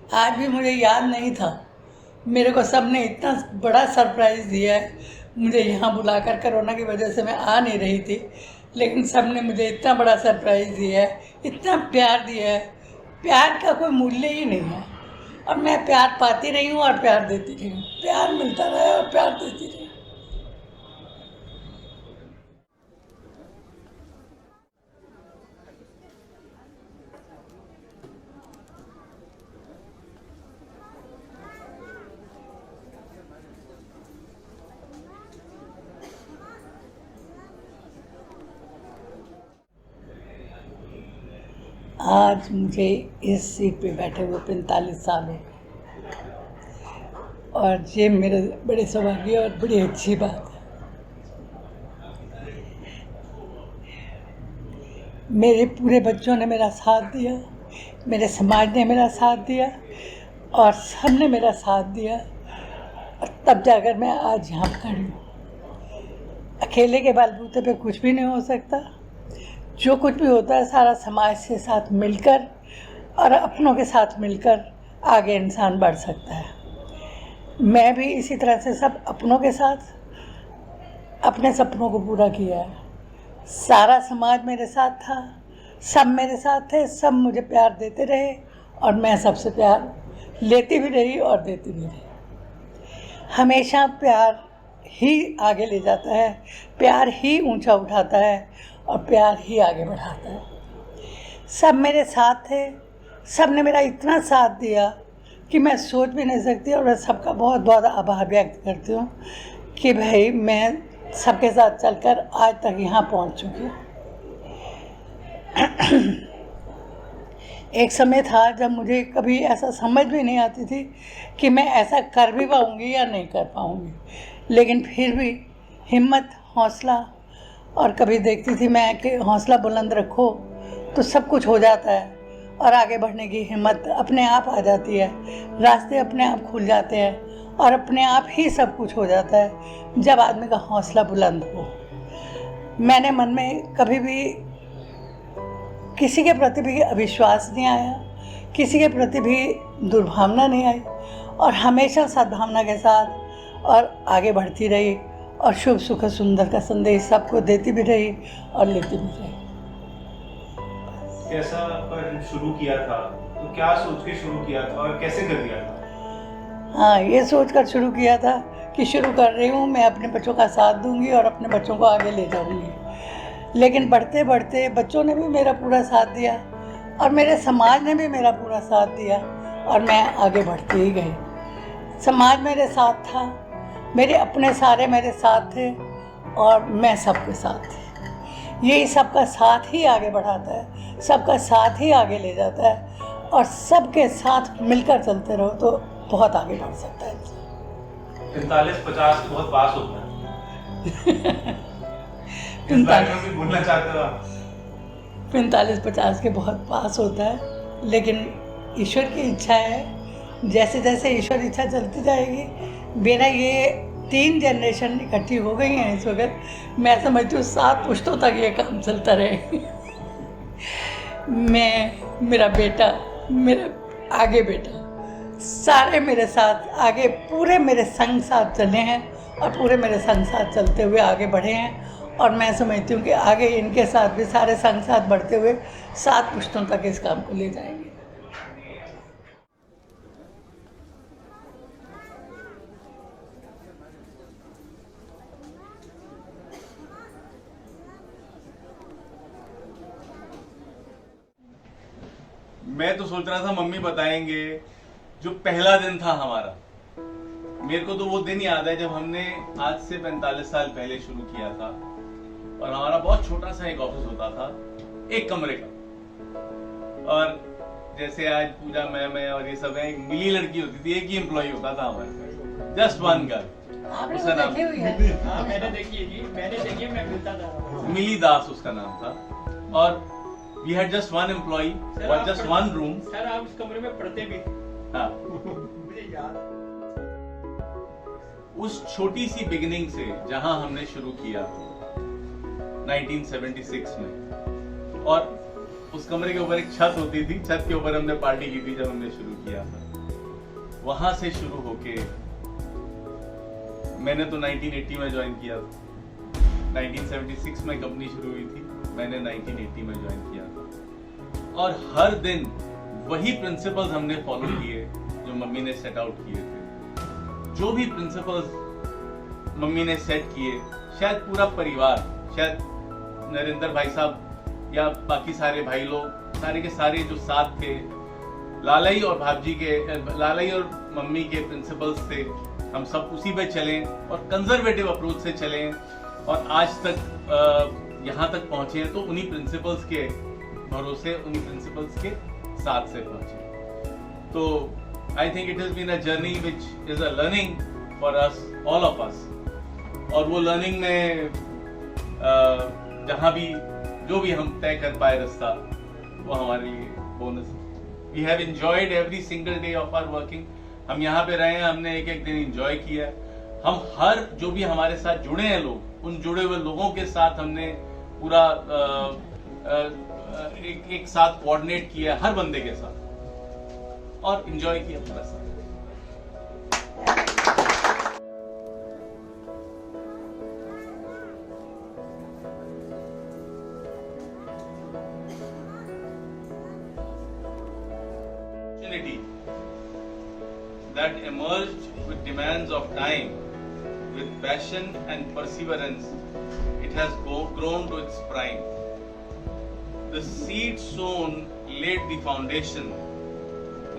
आज भी मुझे याद नहीं था। मेरे को सबने इतना बड़ा सरप्राइज़ दिया है। मुझे यहाँ बुलाकर, कोरोना की वजह से मैं आ नहीं रही थी, लेकिन सबने मुझे इतना बड़ा सरप्राइज़ दिया है, इतना प्यार दिया है। प्यार का कोई मूल्य ही नहीं है। और मैं प्यार पाती रही हूँ और प्यार देती रही हूँ। प्यार मिलता रहे और प्यार देती रही। आज मुझे इस सीट पे बैठे हुए 45 साल हो गए, और ये मेरे बड़े सौभाग्य और बड़ी अच्छी बात है। मेरे पूरे बच्चों ने मेरा साथ दिया, मेरे समाज ने मेरा साथ दिया, और सब ने मेरा साथ दिया, और तब जाकर मैं आज यहाँ खड़ी हूँ। अकेले के बलबूते पे कुछ भी नहीं हो सकता। जो कुछ भी होता है सारा समाज के साथ मिलकर और अपनों के साथ मिलकर आगे इंसान बढ़ सकता है। मैं भी इसी तरह से सब अपनों के साथ अपने सपनों को पूरा किया है। सारा समाज मेरे साथ था, सब मेरे साथ थे, सब मुझे प्यार देते रहे, और मैं सबसे प्यार लेती भी रही और देती भी रही। हमेशा प्यार ही आगे ले जाता है, प्यार ही ऊंचा उठाता है, और प्यार ही आगे बढ़ाता है। सब मेरे साथ थे, सब ने मेरा इतना साथ दिया कि मैं सोच भी नहीं सकती, और मैं सबका बहुत बहुत आभार व्यक्त करती हूँ कि भाई मैं सबके साथ चलकर आज तक यहाँ पहुँच चुकी हूँ। एक समय था जब मुझे कभी ऐसा समझ भी नहीं आती थी कि मैं ऐसा कर भी पाऊँगी या नहीं कर पाऊँगी, लेकिन फिर भी हिम्मत, हौसला, और कभी देखती थी मैं कि हौसला बुलंद रखो तो सब कुछ हो जाता है, और आगे बढ़ने की हिम्मत अपने आप आ जाती है, रास्ते अपने आप खुल जाते हैं, और अपने आप ही सब कुछ हो जाता है जब आदमी का हौसला बुलंद हो। मैंने मन में कभी भी किसी के प्रति भी अविश्वास नहीं आया, किसी के प्रति भी दुर्भावना नहीं आई, और हमेशा सद्भावना के साथ और आगे बढ़ती रही, और शुभ सुख सुंदर का संदेश सबको देती भी रही और लेती भी रही। कैसा पर शुरू किया था, तो क्या सोच के शुरू किया था और कैसे कर दिया था? हाँ, ये सोच कर शुरू किया था कि शुरू कर रही हूँ, मैं अपने बच्चों का साथ दूंगी और अपने बच्चों को आगे ले जाऊंगी। लेकिन बढ़ते बढ़ते बच्चों ने भी मेरा पूरा साथ दिया, और मेरे समाज ने भी मेरा पूरा साथ दिया, और मैं आगे बढ़ती ही गई। समाज मेरे साथ था, मेरे अपने सारे मेरे साथ थे, और मैं सबके साथ थी। यही सबका साथ ही आगे बढ़ाता है, सबका साथ ही आगे ले जाता है, और सबके साथ मिलकर चलते रहो तो बहुत आगे बढ़ सकता है। 45-50 बहुत पास होता है। इस बारे में भी बोलना चाहते हो आप? 45-50 के बहुत पास होता है, लेकिन ईश्वर की इच्छा है, जैसे जैसे ईश्वर इच्छा चलती जाएगी। मेरा ये 3 जनरेशन इकट्ठी हो गई हैं इस वक्त, मैं समझती हूँ 7 पुश्तों तक ये काम चलता रहे। मैं, मेरा बेटा, मेरा आगे बेटा, सारे मेरे साथ आगे पूरे मेरे संग साथ चले हैं, और पूरे मेरे संग साथ चलते हुए आगे बढ़े हैं, और मैं समझती हूँ कि आगे इनके साथ भी सारे संग साथ बढ़ते हुए 7 पुश्तों तक इस काम को ले जाएंगे। मैं तो सोच रहा था मम्मी बताएंगे जो पहला दिन था हमारा। मेरे को तो वो दिन याद है जब हमने आज से 45 साल पहले शुरू किया था, और हमारा बहुत छोटा सा एक ऑफिस होता था, 1 कमरे का। और जैसे आज पूजा मैं और ये सब है, एक मिली लड़की होती थी, एक ही एम्प्लॉय होता था हमारे पास, जस्ट 1 गर्ल। उसका नाम मैंने देखी मैं मिलता था। मिली दास उसका नाम था, और we had just 1 employee, just 1 room. Sir आप इस कमरे में पढ़ते भी थे? हाँ। मुझे याद। उस छोटी सी बिगिनिंग से जहां हमने शुरू किया 1976 में, और उस कमरे के ऊपर एक छत होती थी, छत के ऊपर हमने पार्टी की थी जब हमने शुरू किया था। वहां से शुरू होके मैंने तो 1980 में ज्वाइन किया था। 1976 में कंपनी शुरू हुई थी, मैंने 1980 में ज्वाइन किया था। और हर दिन वही प्रिंसिपल्स हमने फॉलो किए जो मम्मी ने सेट आउट किए थे। जो भी प्रिंसिपल्स मम्मी ने सेट किए, शायद पूरा परिवार, शायद नरेंद्र भाई साहब या बाकी सारे भाई लोग, सारे के सारे जो साथ थे, लालाई और भाभी के, लालाई और मम्मी के प्रिंसिपल्स थे, हम सब उसी पे चलें और कंजर्वेटिव अप्रोच से चलें और आज तक यहाँ तक पहुंचे हैं तो उन्हीं प्रिंसिपल्स के भरोसे, उन्हीं प्रिंसिपल्स के साथ से पहुंचे। तो I think it has been a journey which is a learning for us, all of us. और वो लर्निंग में जहाँ भी जो भी हम तय कर पाए रास्ता, वो हमारे लिए बोनस है। We have enjoyed every single day of our working. हम यहाँ पे रहे हैं, हमने एक एक दिन एंजॉय किया। हम हर जो भी हमारे साथ जुड़े हैं लोग, उन जुड़े हुए लोगों के साथ हमने पूरा एक साथ कोऑर्डिनेट किया, हर बंदे के साथ, और एंजॉय किया पूरा साथ। That emerged with demands of time, with passion and perseverance, it has grown to its prime. The seed sown laid the foundation,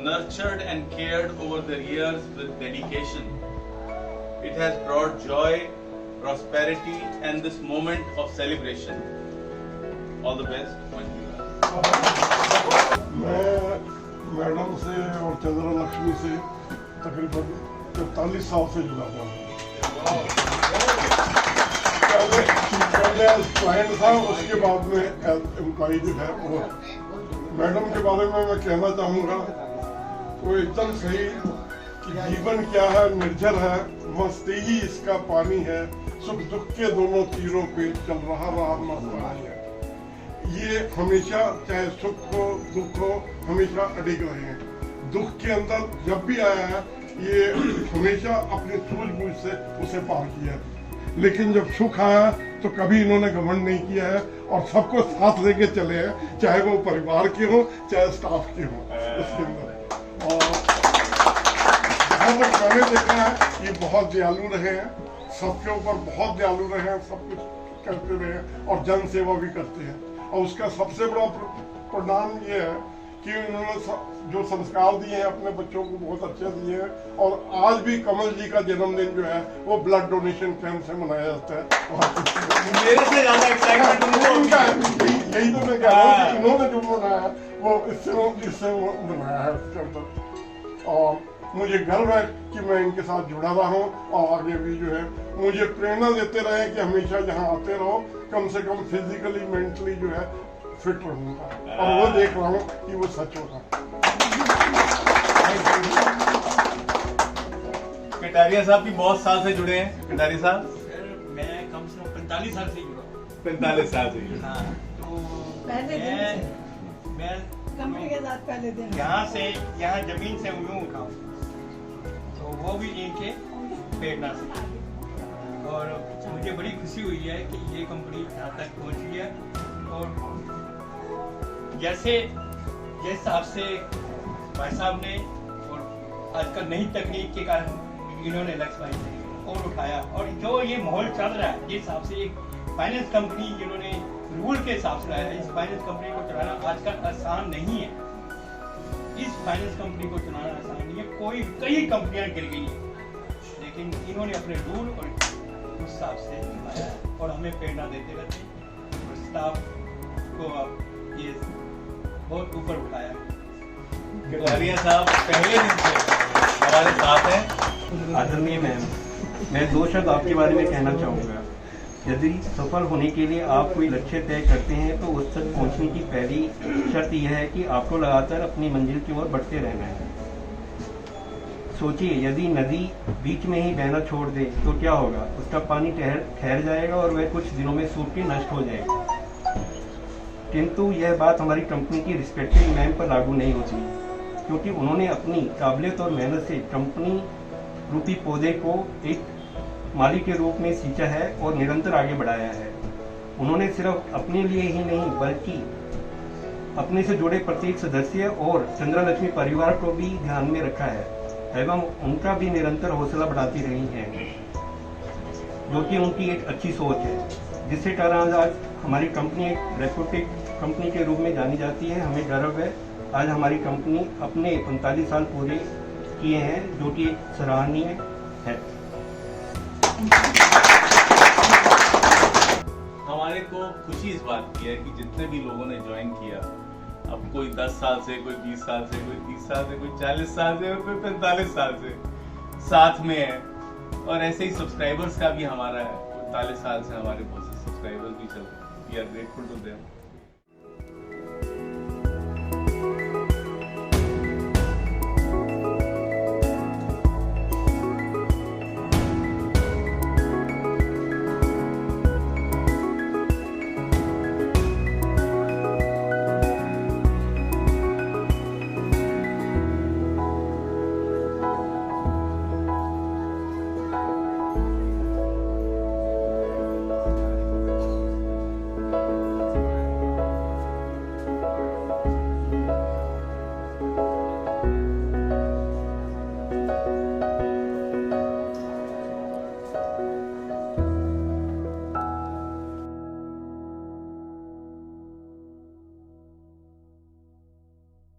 nurtured and cared over the years with dedication. It has brought joy, prosperity, and this moment of celebration. All the best, Manjunath. मैं madam से और चंद्रा लक्ष्मी से तकरीबन 43 साल से जुड़ा हुआ हूँ। पहले एज क्लाइंट था, उसके बाद में एज एम्प्लॉय जो है वो। मैडम के बारे में मैं कहना चाहूँगा, वो एकदम सही कि जीवन क्या है, निर्जर है, मस्ती ही इसका पानी है, सुख दुख के दोनों तीरों पे चल रहा मस्तानी है। ये हमेशा, चाहे सुख हो दुख हो, हमेशा अडिग रहे हैं। दुख के अंदर जब भी आया है, ये हमेशा अपनी सूझबूझ से उसे पार किया है। लेकिन जब सुख आया तो कभी इन्होंने घमंड नहीं किया है और सबको साथ लेके चले हैं, चाहे वो परिवार के हो चाहे स्टाफ के हो उसके अंदर। और जहाँ तक मैंने देखा है, ये बहुत दयालु रहे हैं, सबके ऊपर बहुत दयालु रहे हैं, सब कुछ करते रहे हैं और जन सेवा भी करते हैं। और उसका सबसे बड़ा परिणाम ये है कि उन्होंने जो संस्कार दिए हैं अपने बच्चों को बहुत अच्छे दिए हैं। और आज भी कमल जी का जन्मदिन जो है वो ब्लड डोनेशन कैंप से मनाया जाता है। मेरे से ज्यादा एक्साइटमेंट उनका है। यही तो मैं कह रहा हूँ कि इन्होंने जो मनाया वो इससे मनाया है उसके अंदर। और मुझे गर्व है कि मैं इनके साथ जुड़ा रहा हूँ और आगे भी जो है मुझे प्रेरणा देते रहे कि हमेशा यहाँ आते रहो, कम से कम फिजिकली मेंटली जो है फिट रहूंगा। और वो देख रहा हूँ कि वो सच होगा। कटारिया साहब भी बहुत साल से जुड़े हैं। कटारिया साहब, मैं कम से कम 45 साल से जुड़ा हूँ। 45 साल से जुड़े। हाँ, तो पहले दिन मैं कंपनी के साथ पहले दिन यहाँ से, यहाँ जमीन से यूं उठाऊं, तो वो भी इनके प्रेरणा से। और मुझे बड़ी खुशी हुई है कि ये कंपनी यहाँ तक पहुँची है। और जैसे जिस हिसाब से भाई साहब ने और आजकल नई तकनीक के कारण इन्होंने लक्ष्य भाई और उठाया, और जो ये माहौल चल रहा है जिस हिसाब से एक फाइनेंस कंपनी जिन्होंने रूल के हिसाब से लाया है, इस फाइनेंस कंपनी को चलाना आजकल आसान नहीं है। इस फाइनेंस कंपनी को चलाना आसान नहीं है। कई कंपनियां गिर गई हैं, लेकिन इन्होंने अपने रूल और उस हिसाब से लाया है और हमें प्रेरणा देते रहते हैं। और स्टाफ को अब ये बहुत ऊपर उठाया है। कटारिया साहब पहले दिन से हमारे साथ हैं। आदरणीय मैम, मैं 2 शब्द आपके बारे में कहना चाहूँगा। यदि सफल होने के लिए आप कोई लक्ष्य तय करते हैं तो उस तक पहुँचने की पहली शर्त यह है कि आपको लगातार अपनी मंजिल की ओर बढ़ते रहना है। सोचिए, यदि नदी बीच में ही बहना छोड़ दे तो क्या होगा? उसका पानी ठहर जाएगा और वह कुछ दिनों में सूख के नष्ट हो जाएगा। किंतु यह बात हमारी कंपनी की रिस्पेक्टेड मैम पर लागू नहीं होती। क्योंकि उन्होंने अपनी काबिलियत और मेहनत से कंपनी रूपी पौधे को एक माली के रूप में सींचा है और निरंतर आगे बढ़ाया है। उन्होंने सिर्फ अपने लिए ही नहीं बल्कि अपने से जुड़े प्रत्येक सदस्य और चंद्रा लक्ष्मी परिवार को भी ध्यान में रखा है एवं उनका भी निरंतर हौसला बढ़ाती रही है, जो कि उनकी एक अच्छी सोच है, जिससे कारण आज हमारी कंपनी एक रेप्यूटेड कंपनी के रूप में जानी जाती है। हमें गर्व है आज हमारी कंपनी अपने 45 साल पूरे किए हैं, जो कि एक सराहनीय है। हमारे को खुशी इस बात की है कि जितने भी लोगों ने ज्वाइन किया, अब कोई 10 साल से, कोई 20 साल से, कोई 30 साल से, कोई 40 साल से और कोई 45 साल से साथ में है। और ऐसे ही सब्सक्राइबर्स का भी हमारा है, 45 साल से हमारे बहुत से सब्सक्राइबर्स भी चल रहे हैं। We are grateful to them.